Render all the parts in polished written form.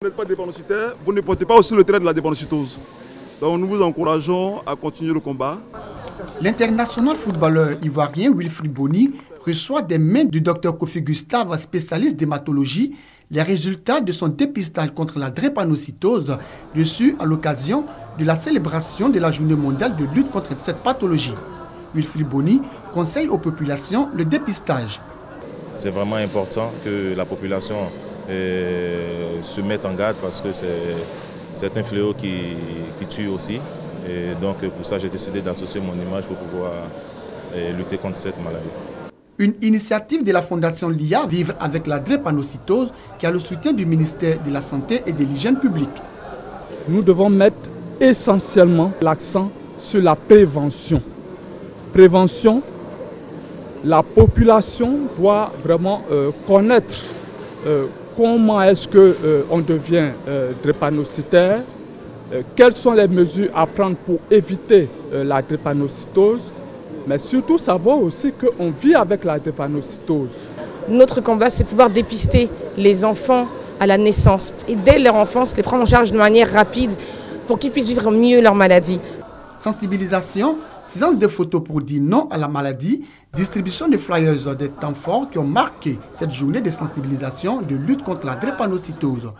n'êtes pas drépanocytaire, vous ne portez pas aussi le trait de la drépanocytose. Donc nous vous encourageons à continuer le combat. L'international footballeur ivoirien Wilfried Bony reçoit des mains du Dr Kofi Gustave, spécialiste d'hématologie, les résultats de son dépistage contre la drépanocytose reçus à l'occasion de la célébration de la journée mondiale de lutte contre cette pathologie. Wilfried Bony conseille aux populations le dépistage. C'est vraiment important que la population se mette en garde parce que c'est un fléau qui tue aussi. Et donc pour ça j'ai décidé d'associer mon image pour pouvoir lutter contre cette maladie. Une initiative de la Fondation LIA Vivre avec la drépanocytose qui a le soutien du ministère de la Santé et de l'Hygiène publique. Nous devons mettre essentiellement l'accent sur la prévention. Prévention, la population doit vraiment connaître comment est-ce qu'on devient drépanocytaire, quelles sont les mesures à prendre pour éviter la drépanocytose, mais surtout savoir aussi qu'on vit avec la drépanocytose. Notre combat, c'est pouvoir dépister les enfants à la naissance et dès leur enfance, les prendre en charge de manière rapide pour qu'ils puissent vivre mieux leur maladie. Sensibilisation, séance de photos pour dire non à la maladie, distribution de flyers des temps forts qui ont marqué cette journée de sensibilisation de lutte contre la drépanocytose.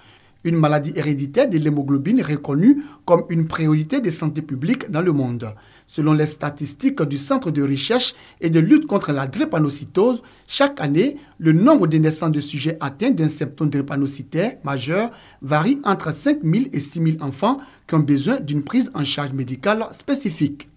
Une maladie héréditaire de l'hémoglobine reconnue comme une priorité de santé publique dans le monde. Selon les statistiques du Centre de recherche et de lutte contre la drépanocytose, chaque année, le nombre de naissances de sujets atteints d'un symptôme drépanocytaire majeur varie entre 5 000 et 6 000 enfants qui ont besoin d'une prise en charge médicale spécifique.